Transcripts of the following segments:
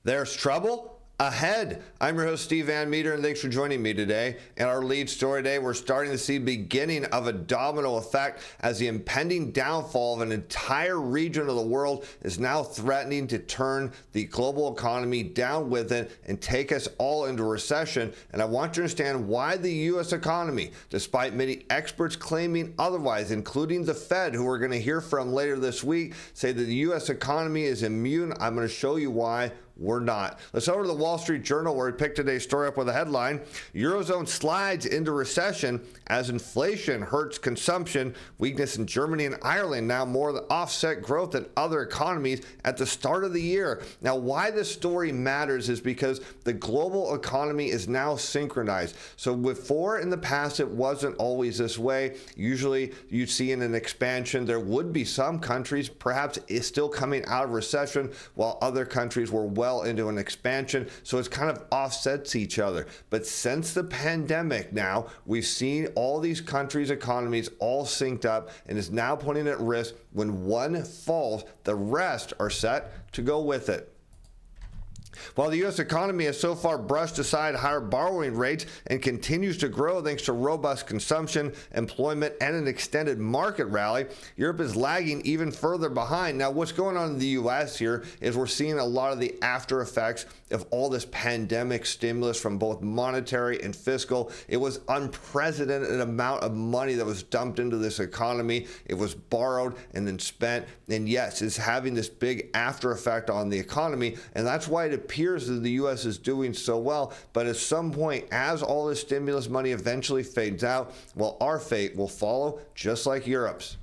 There's trouble ahead. I'm your host, Steve Van Metre, and thanks for joining me today. In our lead story today, we're starting to see the beginning of a domino effect as the impending downfall of an entire region of the world is now threatening to turn the global economy down with it and take us all into recession. And I want to understand why the U.S. economy, despite many experts claiming otherwise, including the Fed, who we're going to hear from later this week, say that the U.S. economy is immune. I'm going to show you why we're not. Let's over to the Wall Street Journal, where we picked today's story up with a headline: Eurozone slides into recession as inflation hurts consumption. Weakness in Germany and Ireland now more than offset growth in other economies at the start of the year. Now, why this story matters is because the global economy is now synchronized. So before, in the past, it wasn't always this way. Usually you'd see in an expansion, there would be some countries perhaps still coming out of recession while other countries were well into an expansion, so it's kind of offsets each other. But since the pandemic now, we've seen all these countries' economies all synced up and is now putting at risk. When one falls, the rest are set to go with it. While the U.S. economy has so far brushed aside higher borrowing rates and continues to grow thanks to robust consumption, employment, and an extended market rally, Europe is lagging even further behind. Now, what's going on in the U.S. here is we're seeing a lot of the after effects of all this pandemic stimulus from both monetary and fiscal. It was unprecedented amount of money that was dumped into this economy. It was borrowed and then spent. And yes, it's having this big after effect on the economy. And that's why it appears that the U.S. is doing so well. But at some point, as all this stimulus money eventually fades out, well, our fate will follow just like Europe's.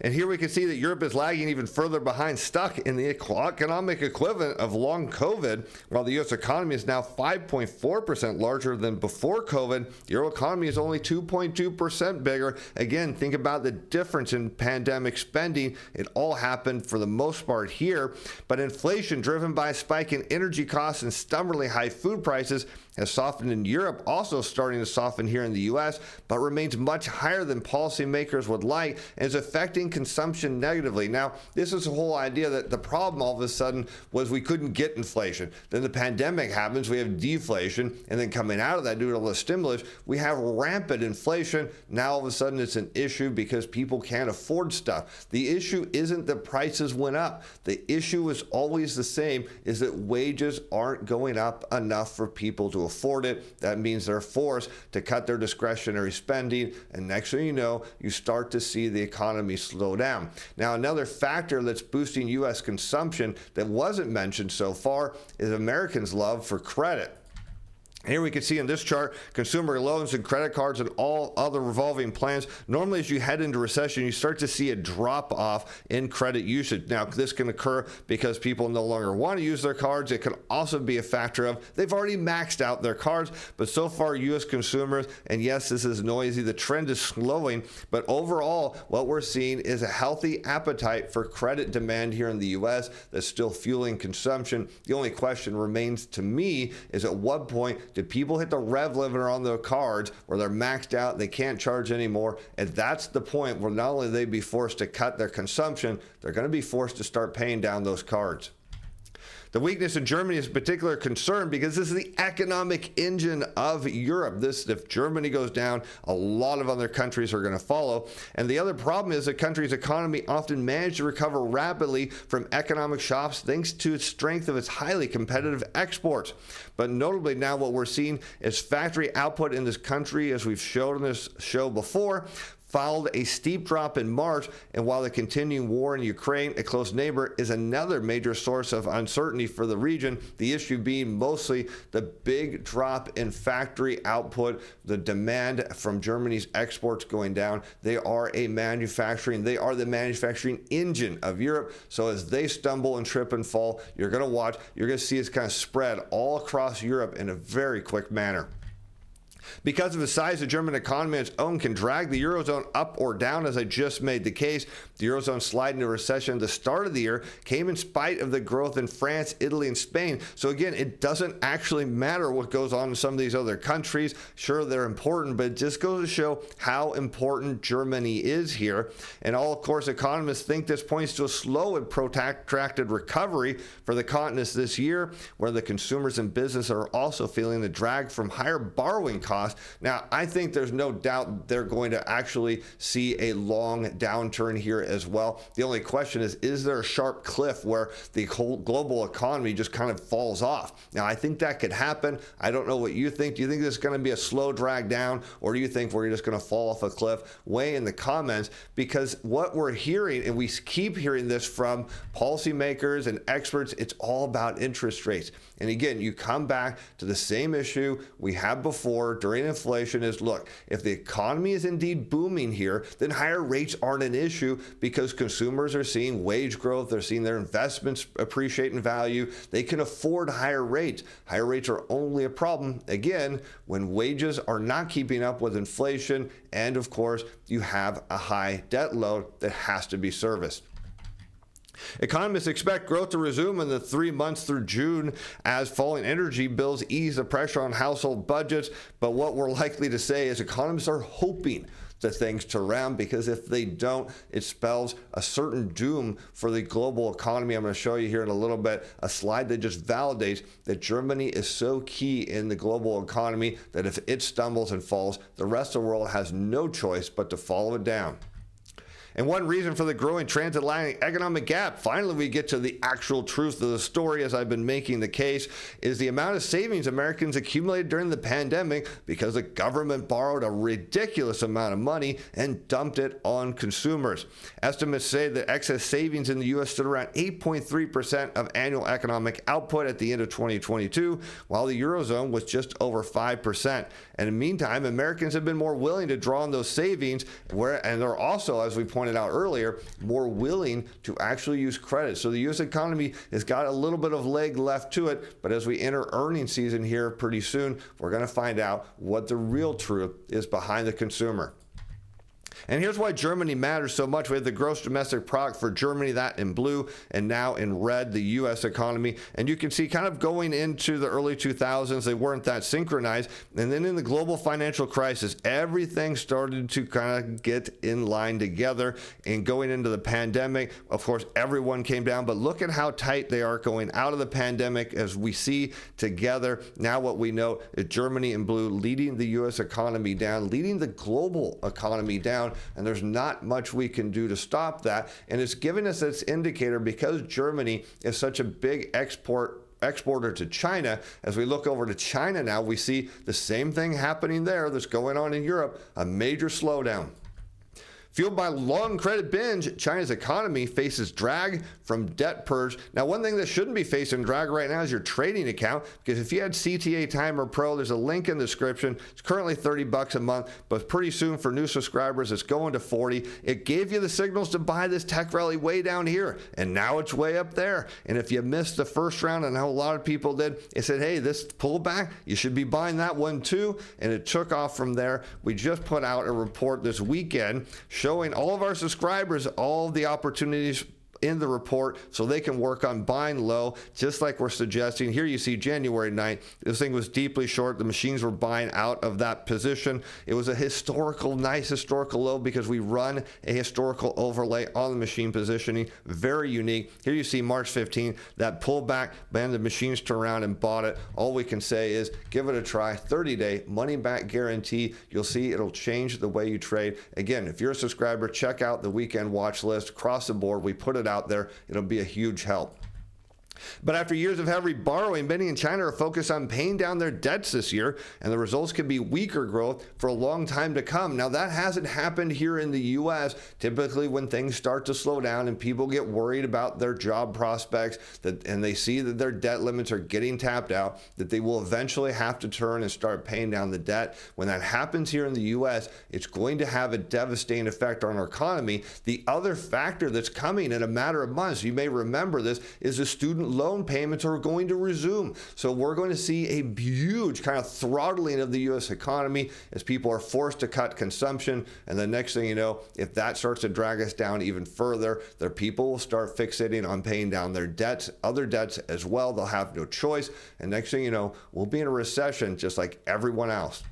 And here we can see that Europe is lagging even further behind, stuck in the economic equivalent of long COVID. While the U.S. economy is now 5.4% larger than before COVID, the Euro economy is only 2.2% bigger. Again, think about the difference in pandemic spending. It all happened for the most part here. But inflation, driven by a spike in energy costs and stubbornly high food prices, has softened in Europe, also starting to soften here in the U.S., but remains much higher than policymakers would like and is affecting consumption negatively. Now, this is the whole idea that the problem all of a sudden was we couldn't get inflation. Then the pandemic happens, we have deflation, and then coming out of that due to all the stimulus, we have rampant inflation. Now all of a sudden it's an issue because people can't afford stuff. The issue isn't that prices went up. The issue is always the same, is that wages aren't going up enough for people to afford it. That means they're forced to cut their discretionary spending, and next thing you know, you start to see the economy slow down. Now, another factor that's boosting U.S. consumption that wasn't mentioned so far is Americans' love for credit. Here we can see in this chart, consumer loans and credit cards and all other revolving plans. Normally, as you head into recession, you start to see a drop off in credit usage. Now, this can occur because people no longer want to use their cards. It can also be a factor of they've already maxed out their cards. But so far, U.S. consumers, and yes, this is noisy, the trend is slowing. But overall, what we're seeing is a healthy appetite for credit demand here in the U.S. that's still fueling consumption. The only question remains to me is at what point do people hit the rev limiter on their cards where they're maxed out, they can't charge anymore? And that's the point where not only they be forced to cut their consumption, they're going to be forced to start paying down those cards. The weakness in Germany is a particular concern because this is the economic engine of Europe. If Germany goes down, a lot of other countries are going to follow. And the other problem is the country's economy often managed to recover rapidly from economic shocks thanks to its strength of its highly competitive exports. But notably now what we're seeing is factory output in this country, as we've showed in this show before, followed a steep drop in March, and while the continuing war in Ukraine, a close neighbor, is another major source of uncertainty for the region, the issue being mostly the big drop in factory output, the demand from Germany's exports going down. They are the manufacturing engine of Europe. So as they stumble and trip and fall, you're going to see it's kind of spread all across Europe in a very quick manner. Because of the size of the German economy on its own can drag the Eurozone up or down, as I just made the case. The Eurozone slide into recession at the start of the year came in spite of the growth in France, Italy, and Spain. So again, it doesn't actually matter what goes on in some of these other countries. Sure, they're important, but it just goes to show how important Germany is here. And all, of course, economists think this points to a slow and protracted recovery for the continent this year, where the consumers and business are also feeling the drag from higher borrowing costs. Now, I think there's no doubt they're going to actually see a long downturn here as well. The only question is there a sharp cliff where the whole global economy just kind of falls off? Now, I think that could happen. I don't know what you think. Do you think this is going to be a slow drag down, or do you think we're just going to fall off a cliff? Weigh in the comments, because what we're hearing, and we keep hearing this from policymakers and experts, it's all about interest rates. And again, you come back to the same issue we had before during inflation is, look, if the economy is indeed booming here, then higher rates aren't an issue, because consumers are seeing wage growth, they're seeing their investments appreciate in value, they can afford higher rates. Higher rates are only a problem, again, when wages are not keeping up with inflation, and of course, you have a high debt load that has to be serviced. Economists expect growth to resume in the 3 months through June as falling energy bills ease the pressure on household budgets. But what we're likely to say is economists are hoping that things turn around, because if they don't, it spells a certain doom for the global economy. I'm going to show you here in a little bit a slide that just validates that Germany is so key in the global economy that if it stumbles and falls, the rest of the world has no choice but to follow it down. And one reason for the growing transatlantic economic gap, finally we get to the actual truth of the story as I've been making the case, is the amount of savings Americans accumulated during the pandemic because the government borrowed a ridiculous amount of money and dumped it on consumers. Estimates say that excess savings in the U.S. stood around 8.3% of annual economic output at the end of 2022, while the Eurozone was just over 5%. And in the meantime, Americans have been more willing to draw on those savings, and they're also, as we pointed out earlier, more willing to actually use credit. So the U.S. economy has got a little bit of leg left to it, but as we enter earnings season here pretty soon, we're going to find out what the real truth is behind the consumer. And here's why Germany matters so much. We have the gross domestic product for Germany, that in blue, and now in red, the U.S. economy. And you can see kind of going into the early 2000s, they weren't that synchronized. And then in the global financial crisis, everything started to kind of get in line together. And going into the pandemic, of course, everyone came down. But look at how tight they are going out of the pandemic as we see together. Now what we know is Germany in blue leading the U.S. economy down, leading the global economy down. And there's not much we can do to stop that. And it's giving us this indicator, because Germany is such a big exporter to China. As we look over to China now, we see the same thing happening there that's going on in Europe, a major slowdown. Fueled by long credit binge, China's economy faces drag from debt purge. Now, one thing that shouldn't be facing drag right now is your trading account, because if you had CTA-Timer Pro, there's a link in the description. It's currently $30 a month, but pretty soon for new subscribers, it's going to $40. It gave you the signals to buy this tech rally way down here, and now it's way up there. And if you missed the first round, and how a lot of people did, it said, hey, this pullback, you should be buying that one too. And it took off from there. We just put out a report this weekend showing all of our subscribers all the opportunities in the report so they can work on buying low, just like we're suggesting. Here you see January 9th. This thing was deeply short. The machines were buying out of that position. It was a nice historical low, because we run a historical overlay on the machine positioning. Very unique. Here you see March 15th, that pullback, man, the machines turned around and bought it. All we can say is give it a try. 30-day money back guarantee. You'll see it'll change the way you trade. Again, if you're a subscriber, check out the weekend watch list across the board. We put it out there. It'll be a huge help. But after years of heavy borrowing, many in China are focused on paying down their debts this year, and the results could be weaker growth for a long time to come. Now, that hasn't happened here in the U.S. Typically, when things start to slow down and people get worried about their job prospects, and they see that their debt limits are getting tapped out, that they will eventually have to turn and start paying down the debt. When that happens here in the U.S., it's going to have a devastating effect on our economy. The other factor that's coming in a matter of months, you may remember this, is the student student loan payments are going to resume. So we're going to see a huge kind of throttling of the U.S. economy as people are forced to cut consumption. And the next thing you know, if that starts to drag us down even further, their people will start fixating on paying down their debts, other debts as well. They'll have no choice. And next thing you know, we'll be in a recession just like everyone else.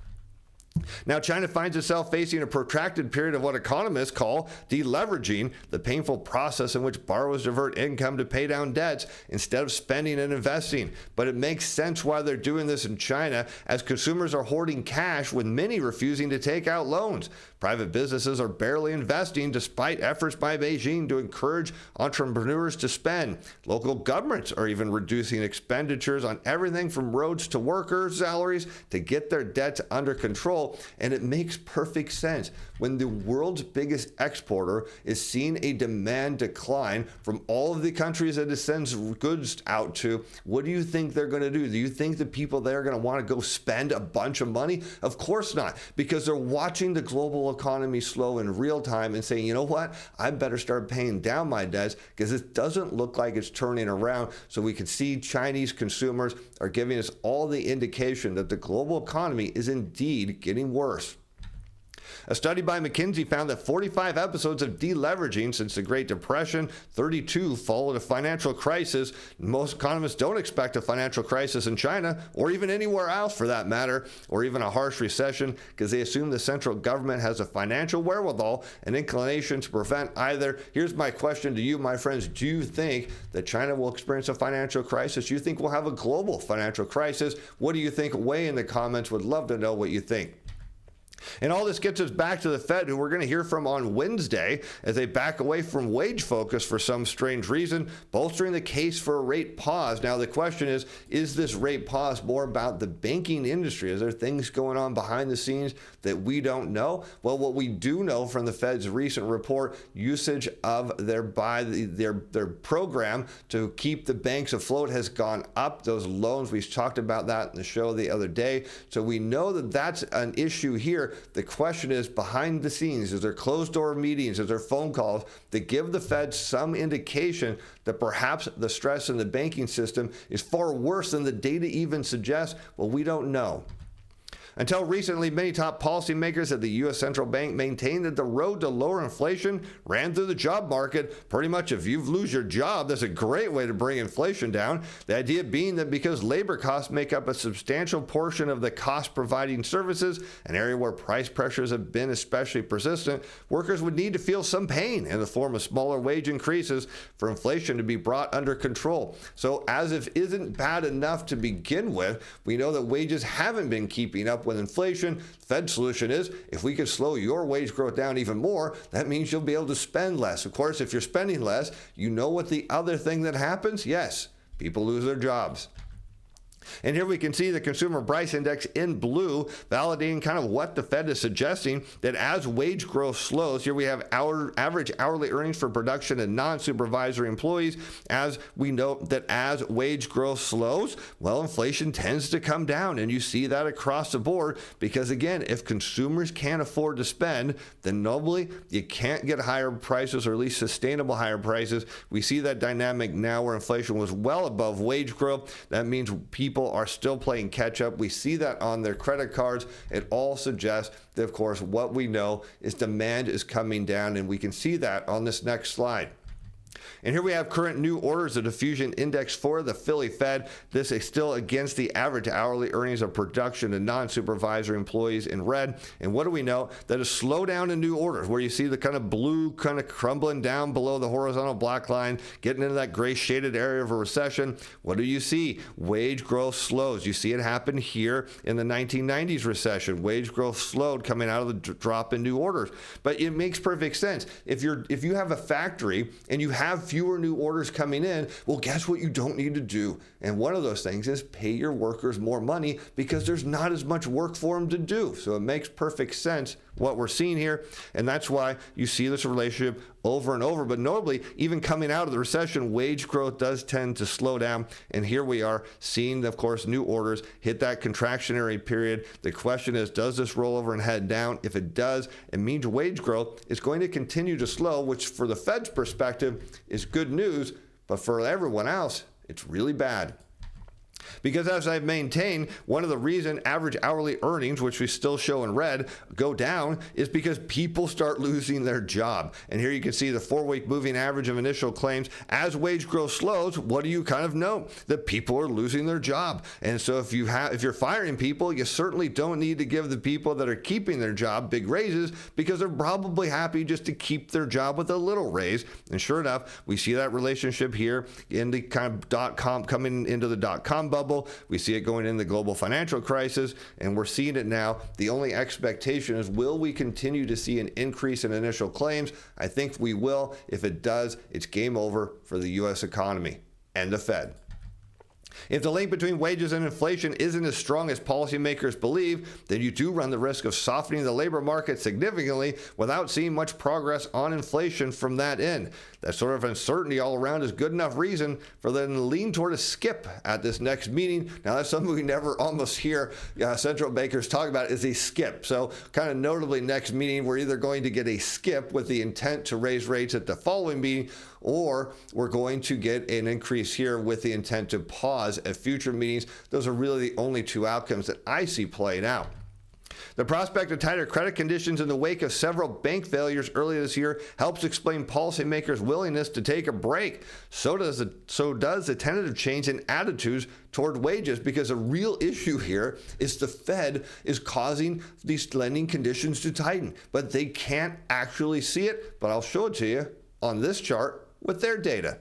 Now, China finds itself facing a protracted period of what economists call deleveraging, the painful process in which borrowers divert income to pay down debts instead of spending and investing. But it makes sense why they're doing this in China, as consumers are hoarding cash, with many refusing to take out loans. Private businesses are barely investing despite efforts by Beijing to encourage entrepreneurs to spend. Local governments are even reducing expenditures on everything from roads to workers' salaries to get their debts under control. And it makes perfect sense. When the world's biggest exporter is seeing a demand decline from all of the countries that it sends goods out to, what do you think they're going to do? Do you think the people there are going to want to go spend a bunch of money? Of course not, because they're watching the global economy slow in real time and saying, you know what, I better start paying down my debts because it doesn't look like it's turning around. So we can see Chinese consumers are giving us all the indication that the global economy is indeed getting worse. A study by McKinsey found that 45 episodes of deleveraging since the Great Depression, 32 followed a financial crisis. Most economists don't expect a financial crisis in China, or even anywhere else for that matter, or even a harsh recession, because they assume the central government has a financial wherewithal and inclination to prevent either. Here's my question to you, my friends. Do you think that China will experience a financial crisis? Do you think we'll have a global financial crisis? What do you think? Weigh in the comments. Would love to know what you think. And all this gets us back to the Fed, who we're going to hear from on Wednesday as they back away from wage focus for some strange reason, bolstering the case for a rate pause. Now, the question is this rate pause more about the banking industry? Is there things going on behind the scenes that we don't know? Well, what we do know from the Fed's recent report, usage of their program to keep the banks afloat has gone up. Those loans, we talked about that in the show the other day. So we know that that's an issue here. The question is, behind the scenes, is there closed door meetings, is there phone calls that give the Fed some indication that perhaps the stress in the banking system is far worse than the data even suggests? Well, we don't know. Until recently, many top policymakers at the U.S. Central Bank maintained that the road to lower inflation ran through the job market. Pretty much, if you lose your job, that's a great way to bring inflation down. The idea being that because labor costs make up a substantial portion of the cost providing services, an area where price pressures have been especially persistent, workers would need to feel some pain in the form of smaller wage increases for inflation to be brought under control. So as if isn't bad enough to begin with, we know that wages haven't been keeping up with inflation. The Fed's solution is, if we could slow your wage growth down even more, that means you'll be able to spend less. Of course, if you're spending less, you know what the other thing that happens? Yes, people lose their jobs. And here we can see the consumer price index in blue, validating kind of what the Fed is suggesting, that as wage growth slows, here we have our average hourly earnings for production and non-supervisory employees. As we know that as wage growth slows, well, inflation tends to come down. And you see that across the board, because again, if consumers can't afford to spend, then normally you can't get higher prices, or at least sustainable higher prices. We see that dynamic now where inflation was well above wage growth. That means people are still playing catch up. We see that on their credit cards. It all suggests that, of course, what we know is demand is coming down, and we can see that on this next slide. And here we have current new orders, the diffusion index for the Philly Fed. This is still against the average hourly earnings of production and non-supervisory employees in red. And what do we know? That a slowdown in new orders, where you see the kind of blue kind of crumbling down below the horizontal black line, getting into that gray shaded area of a recession. What do you see? Wage growth slows. You see it happen here in the 1990s recession. Wage growth slowed coming out of the drop in new orders. But it makes perfect sense. If you have a factory and you have fewer new orders coming in, well, guess what you don't need to do? And one of those things is pay your workers more money, because there's not as much work for them to do. So it makes perfect sense what we're seeing here. And that's why you see this relationship over and over. But notably, even coming out of the recession, wage growth does tend to slow down. And here we are seeing, of course, new orders hit that contractionary period. The question is, does this roll over and head down? If it does, it means wage growth is going to continue to slow, which for the Fed's perspective is good news. But for everyone else, It's really bad. Because as I've maintained, one of the reasons average hourly earnings, which we still show in red, go down is because people start losing their job. And here you can see the 4-week moving average of initial claims. As wage growth slows, what do you kind of know? That people are losing their job. And so if you're firing people, you certainly don't need to give the people that are keeping their job big raises, because they're probably happy just to keep their job with a little raise. And sure enough, we see that relationship here in the kind of dot-com, coming into the dot-com bubble. We see it going in the global financial crisis, and we're seeing it now. The only expectation is, will we continue to see an increase in initial claims? I think we will. If it does, it's game over for the U.S. economy and the Fed. If the link between wages and inflation isn't as strong as policymakers believe, then you do run the risk of softening the labor market significantly without seeing much progress on inflation from that end. That sort of uncertainty all around is good enough reason for them to lean toward a skip at this next meeting. Now, that's something we never almost hear central bankers talk about, is a skip. So kind of notably, next meeting, we're either going to get a skip with the intent to raise rates at the following meeting, or we're going to get an increase here with the intent to pause at future meetings. Those are really the only two outcomes that I see playing out. The prospect of tighter credit conditions in the wake of several bank failures earlier this year helps explain policymakers' willingness to take a break. So does the tentative change in attitudes toward wages, because a real issue here is the Fed is causing these lending conditions to tighten, but they can't actually see it. But I'll show it to you on this chart with their data.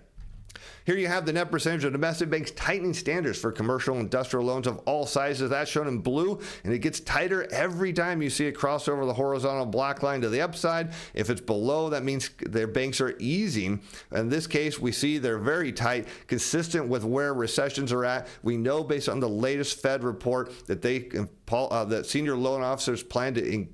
Here you have the net percentage of domestic banks tightening standards for commercial and industrial loans of all sizes. That's shown in blue, and it gets tighter every time you see it cross over the horizontal black line to the upside. If it's below, that means their banks are easing. In this case, we see they're very tight, consistent with where recessions are at. We know based on the latest Fed report that that senior loan officers plan to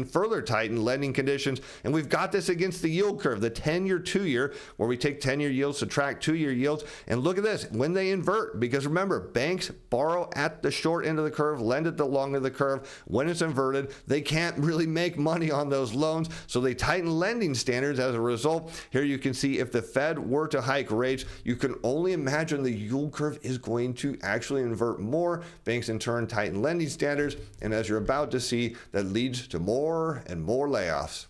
further tighten lending conditions. And we've got this against the yield curve, the 10-year, 2-year, where we take 10-year yields, subtract 2-year yields. And look at this, when they invert, because remember, banks borrow at the short end of the curve, lend at the long end of the curve. When it's inverted, they can't really make money on those loans, so they tighten lending standards as a result. Here you can see if the Fed were to hike rates, you can only imagine the yield curve is going to actually invert more. Banks in turn tighten lending standards, and as you're about to see, that leads to more and more layoffs.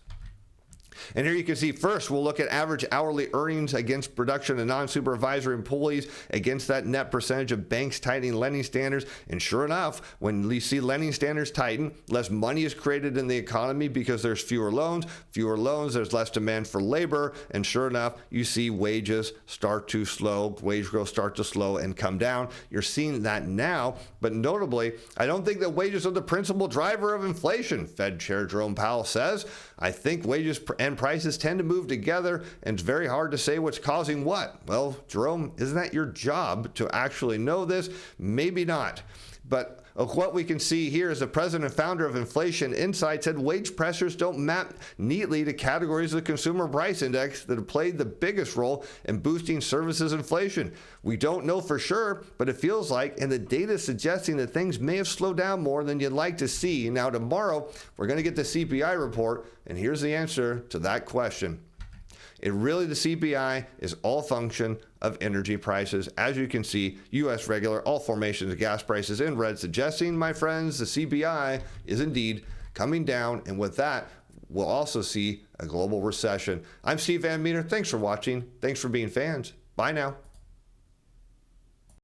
And here you can see, first, we'll look at average hourly earnings against production and non-supervisory employees against that net percentage of banks tightening lending standards. And sure enough, when you see lending standards tighten, less money is created in the economy because there's fewer loans. Fewer loans, there's less demand for labor. And sure enough, you see wages start to slow, wage growth start to slow and come down. You're seeing that now. But notably, I don't think that wages are the principal driver of inflation, Fed Chair Jerome Powell says. I think wages and prices tend to move together, and it's very hard to say what's causing what. Well, Jerome, isn't that your job to actually know this? Maybe not. But what we can see here is the president and founder of Inflation Insight said wage pressures don't map neatly to categories of the consumer price index that have played the biggest role in boosting services inflation. We don't know for sure, but it feels like, and the data is suggesting that things may have slowed down more than you'd like to see. Now tomorrow, we're going to get the CPI report, and here's the answer to that question. The CPI is all function of energy prices. As you can see, U.S. regular, all formations of gas prices in red, suggesting, my friends, the CPI is indeed coming down. And with that, we'll also see a global recession. I'm Steve Van Meter. Thanks for watching. Thanks for being fans. Bye now.